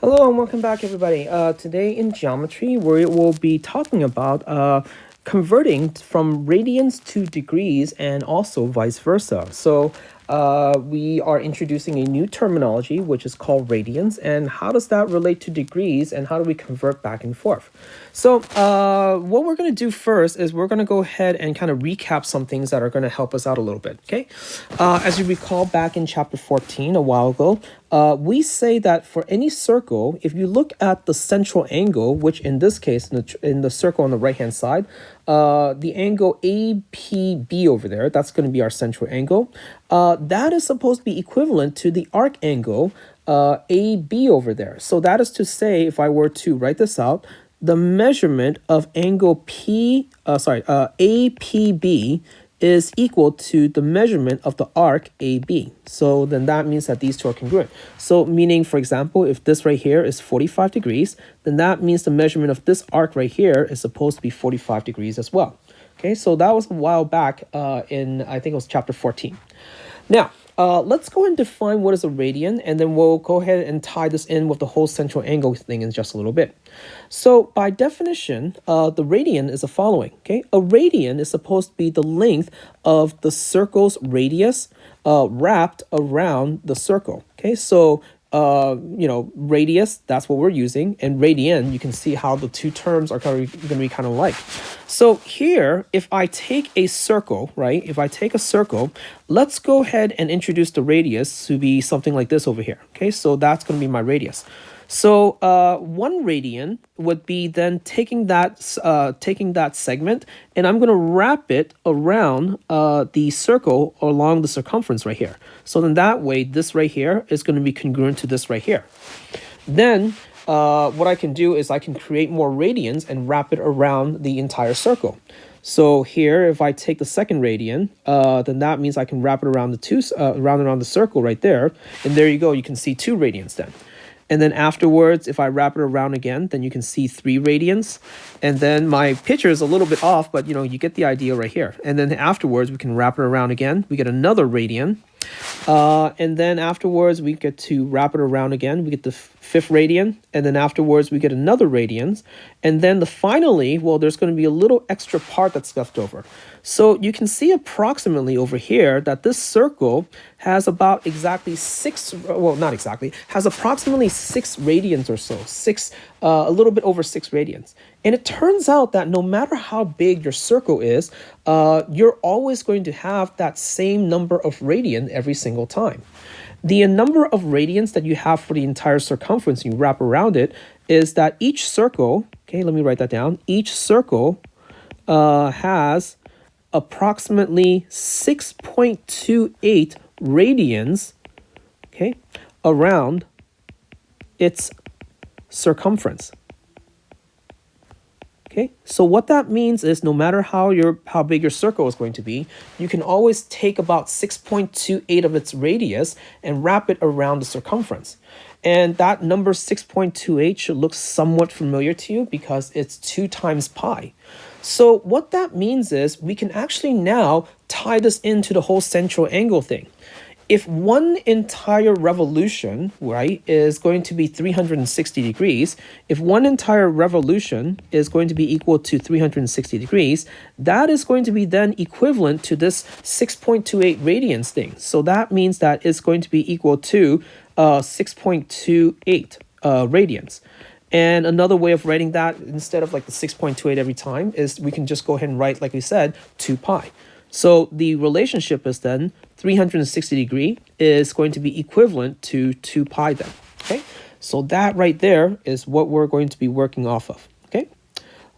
Hello and welcome back, everybody. Today in geometry, we will be talking about converting from radians to degrees and also vice versa. So we are introducing a new terminology, which is called radians. And how does that relate to degrees and how do we convert back and forth? So what we're going to do first is we're going to go ahead and kind of recap some things that are going to help us out a little bit, okay? As you recall back in chapter 14 a while ago, we say that for any circle, if you look at the central angle, which in this case, in the circle on the right-hand side, the angle APB over there, that's going to be our central angle. That is supposed to be equivalent to the arc angle AB over there. So that is to say, if I were to write this out, the measurement of angle APB is equal to the measurement of the arc AB. So then that means that these two are congruent. So meaning, for example, if this right here is 45 degrees, then that means the measurement of this arc right here is supposed to be 45 degrees as well. Okay, so that was a while back in, I think it was chapter 14. Now, let's go and define what is a radian, and then we'll go ahead and tie this in with the whole central angle thing in just a little bit. So by definition, the radian is the following, okay? A radian is supposed to be the length of the circle's radius wrapped around the circle, okay? So radius, that's what we're using, and radian, you can see how the two terms are going to be kind of like. So here, if I take a circle, right? If I take a circle, let's go ahead and introduce the radius to be something like this over here. Okay, so that's going to be my radius. So 1 radian would be then taking that segment, and I'm going to wrap it around the circle along the circumference right here. So then that way, this right here is going to be congruent to this right here. Then what I can do is I can create more radians and wrap it around the entire circle. So here, if I take the second radian, then that means I can wrap it around around the circle right there. And there you go. You can see 2 radians then. And then afterwards, if I wrap it around again, then you can see 3 radians. And then my picture is a little bit off, but you get the idea right here. And then afterwards, we can wrap it around again. We get another radian. And then afterwards, we get to wrap it around again. We get the 5th radian. And then afterwards, we get another radians. And then finally, well, there's going to be a little extra part that's left over. So you can see approximately over here that this circle has about exactly 6, well, not exactly, has approximately 6 radians or so, a little bit over 6 radians. And it turns out that no matter how big your circle is, you're always going to have that same number of radian every single time. The number of radians that you have for the entire circumference you wrap around it is that each circle, okay, let me write that down. Each circle has approximately 6.28 radians, okay, around its circumference. Okay, so what that means is no matter how big your circle is going to be, you can always take about 6.28 of its radius and wrap it around the circumference. And that number 6.28 should look somewhat familiar to you because it's 2 times pi. So what that means is we can actually now tie this into the whole central angle thing. If one entire revolution, right, is going to be 360 degrees, if one entire revolution is going to be equal to 360 degrees, that is going to be then equivalent to this 6.28 radians thing. So that means that it's going to be equal to 6.28 radians. And another way of writing that, instead of like the 6.28 every time, is we can just go ahead and write, like we said, 2 pi. So the relationship is then 360 degree is going to be equivalent to 2 pi then, okay? So that right there is what we're going to be working off of, okay?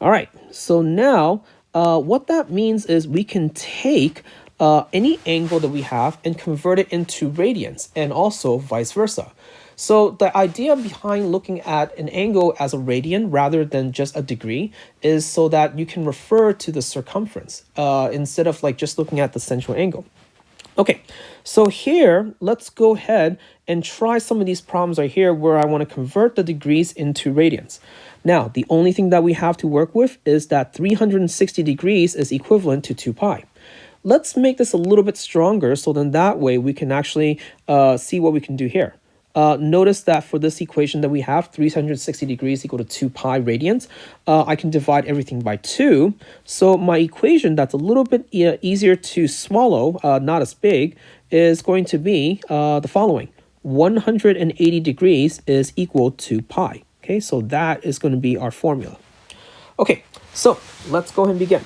All right, so now what that means is we can take any angle that we have and convert it into radians and also vice versa. So the idea behind looking at an angle as a radian rather than just a degree is so that you can refer to the circumference instead of like just looking at the central angle. Okay, so here, let's go ahead and try some of these problems right here where I want to convert the degrees into radians. Now, the only thing that we have to work with is that 360 degrees is equivalent to 2 pi. Let's make this a little bit stronger so then that way we can actually see what we can do here. Notice that for this equation that we have, 360 degrees equal to 2 pi radians, I can divide everything by 2. So my equation that's a little bit easier to swallow, not as big, is going to be the following. 180 degrees is equal to pi. Okay, so that is going to be our formula. Okay, so let's go ahead and begin.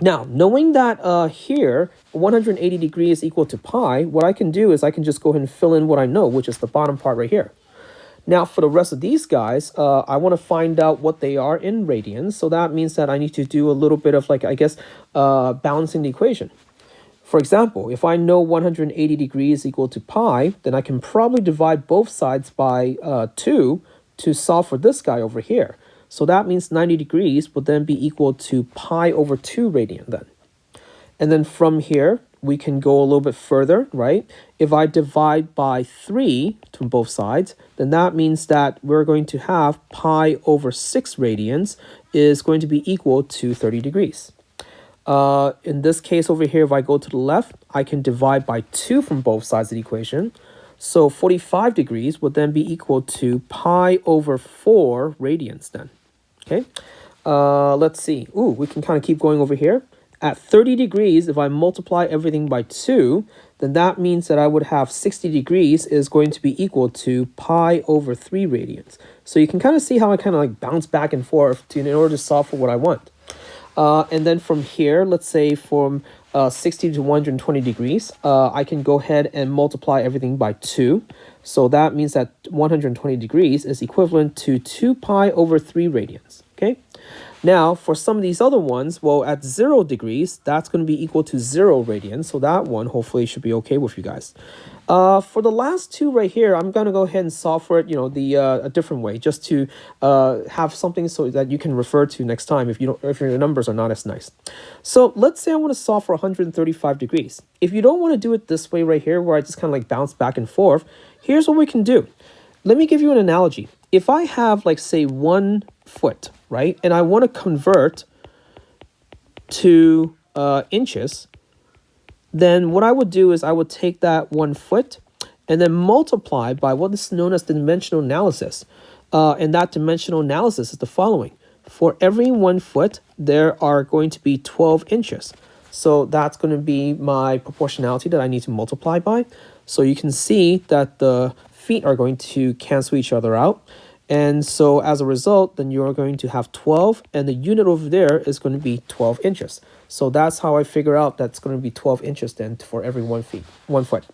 Now, knowing that here, 180 degrees is equal to pi, what I can do is I can just go ahead and fill in what I know, which is the bottom part right here. Now, for the rest of these guys, I want to find out what they are in radians. So that means that I need to do a little bit of, like, I guess, balancing the equation. For example, if I know 180 degrees equal to pi, then I can probably divide both sides by 2 to solve for this guy over here. So that means 90 degrees would then be equal to pi over 2 radian then. And then from here, we can go a little bit further, right? If I divide by 3 to both sides, then that means that we're going to have pi over 6 radians is going to be equal to 30 degrees. In this case over here, if I go to the left, I can divide by 2 from both sides of the equation. So 45 degrees would then be equal to pi over 4 radians then. Okay, let's see. Ooh, we can kind of keep going over here. At 30 degrees, if I multiply everything by 2, then that means that I would have 60 degrees is going to be equal to pi over 3 radians. So you can kind of see how I kind of like bounce back and forth in order to solve for what I want. And then from here, let's say from 60 to 120 degrees, I can go ahead and multiply everything by 2. So that means that 120 degrees is equivalent to 2 pi over 3 radians. Okay. Now, for some of these other ones, well, at 0 degrees, that's going to be equal to 0 radians. So that one hopefully should be okay with you guys. For the last two right here, I'm going to go ahead and solve for it, a different way, just to have something so that you can refer to next time if your numbers are not as nice. So let's say I want to solve for 135 degrees. If you don't want to do it this way right here, where I just kind of like bounce back and forth, here's what we can do. Let me give you an analogy. If I have, like, say 1 foot, right, and I want to convert to inches, then what I would do is I would take that 1 foot and then multiply by what is known as the dimensional analysis. And that dimensional analysis is the following. For every 1 foot, there are going to be 12 inches. So that's going to be my proportionality that I need to multiply by. So you can see that the feet are going to cancel each other out. And so as a result, then you're going to have 12, and the unit over there is going to be 12 inches. So that's how I figure out that's going to be 12 inches then for every 1 foot.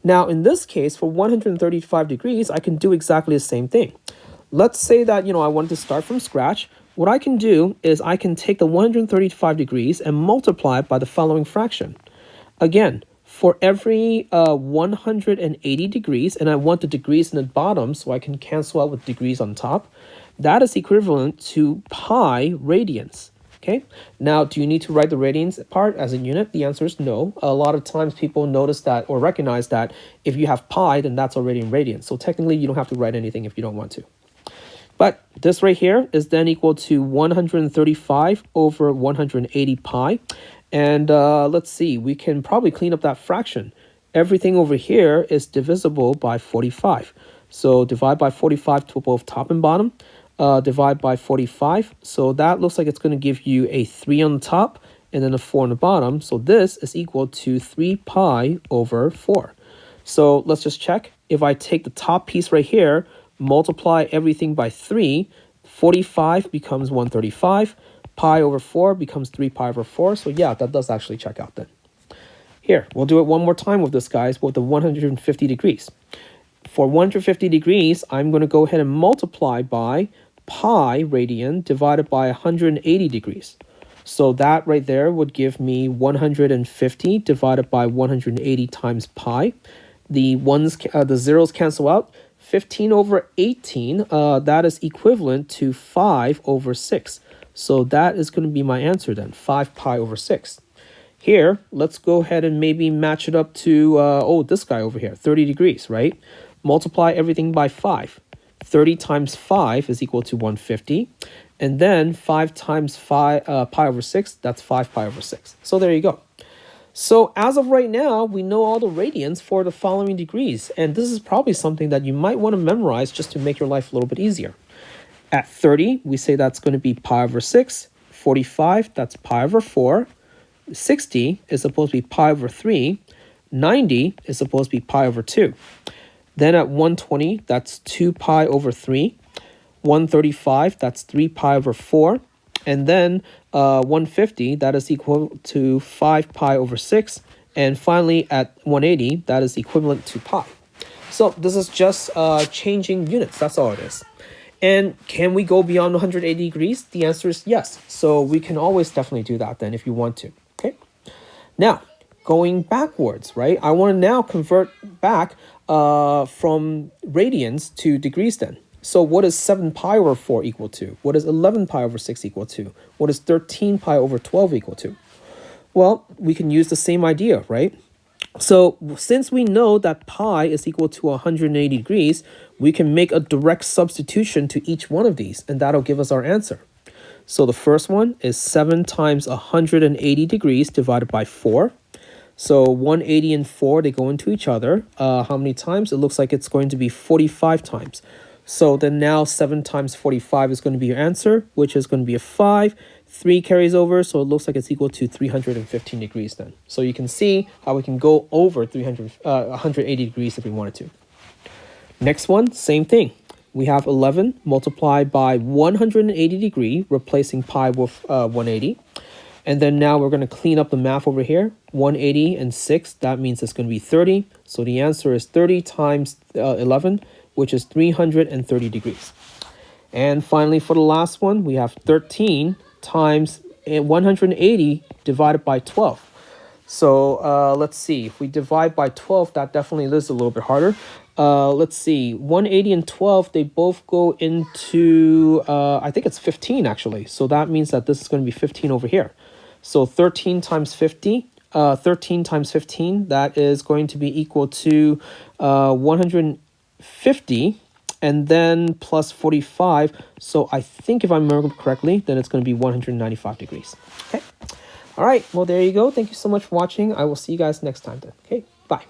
Now, in this case, for 135 degrees, I can do exactly the same thing. Let's say that, I want to start from scratch. What I can do is I can take the 135 degrees and multiply it by the following fraction. Again, for every 180 degrees, and I want the degrees in the bottom so I can cancel out with degrees on top, that is equivalent to pi radians. Okay, now do you need to write the radians part as a unit? The answer is no. A lot of times people notice that or recognize that if you have pi, then that's already in radians. So technically you don't have to write anything if you don't want to. But this right here is then equal to 135 over 180 pi. And let's see, we can probably clean up that fraction. Everything over here is divisible by 45. So divide by 45 to both top and bottom. Divide by 45. So that looks like it's going to give you a 3 on the top and then a 4 on the bottom. So this is equal to 3 pi over 4. So let's just check. If I take the top piece right here, multiply everything by 3, 45 becomes 135. Pi over 4 becomes 3 pi over 4. So yeah, that does actually check out then. Here, we'll do it one more time with this, guys, with the 150 degrees. For 150 degrees, I'm going to go ahead and multiply by pi radian divided by 180 degrees. So that right there would give me 150 divided by 180 times pi. The zeros cancel out. 15 over 18, that is equivalent to 5 over 6. So that is going to be my answer then, 5 pi over 6. Here, let's go ahead and maybe match it up to, this guy over here, 30 degrees, right? Multiply everything by 5. 30 times 5 is equal to 150. And then 5 times pi over 6, that's 5 pi over 6. So there you go. So as of right now, we know all the radians for the following degrees. And this is probably something that you might want to memorize just to make your life a little bit easier. At 30, we say that's going to be pi over 6. 45, that's pi over 4. 60 is supposed to be pi over 3. 90 is supposed to be pi over 2. Then at 120, that's 2 pi over 3. 135, that's 3 pi over 4. And then 150, that is equal to 5 pi over 6. And finally, at 180, that is equivalent to pi. So this is just changing units. That's all it is. And can we go beyond 180 degrees? The answer is yes. So we can always definitely do that then if you want to. Okay. Now, going backwards, right? I want to now convert back from radians to degrees then. So what is 7 pi over 4 equal to? What is 11 pi over 6 equal to? What is 13 pi over 12 equal to? Well, we can use the same idea, right? So since we know that pi is equal to 180 degrees, we can make a direct substitution to each one of these, and that'll give us our answer. So the first one is 7 times 180 degrees divided by 4. So 180 and 4, they go into each other. How many times? It looks like it's going to be 45 times. So then now 7 times 45 is going to be your answer, which is going to be a 5. 3 carries over, so it looks like it's equal to 315 degrees then. So you can see how we can go over 180 degrees if we wanted to. Next one, same thing. We have 11 multiplied by 180 degree, replacing pi with 180. And then now we're going to clean up the math over here. 180 and 6, that means it's going to be 30. So the answer is 30 times 11, which is 330 degrees. And finally, for the last one, we have 13 times 180 divided by 12. So let's see. If we divide by 12, that definitely is a little bit harder. Let's see. 180 and 12, they both go into, I think it's 15 actually. So that means that this is going to be 15 over here. So 13 times 50. 13 times 15, that is going to be equal to 150, and then plus 45. So I think if I remember correctly, then it's going to be 195 degrees. Okay. All right. Well, there you go. Thank you so much for watching. I will see you guys next time then. Okay. Bye.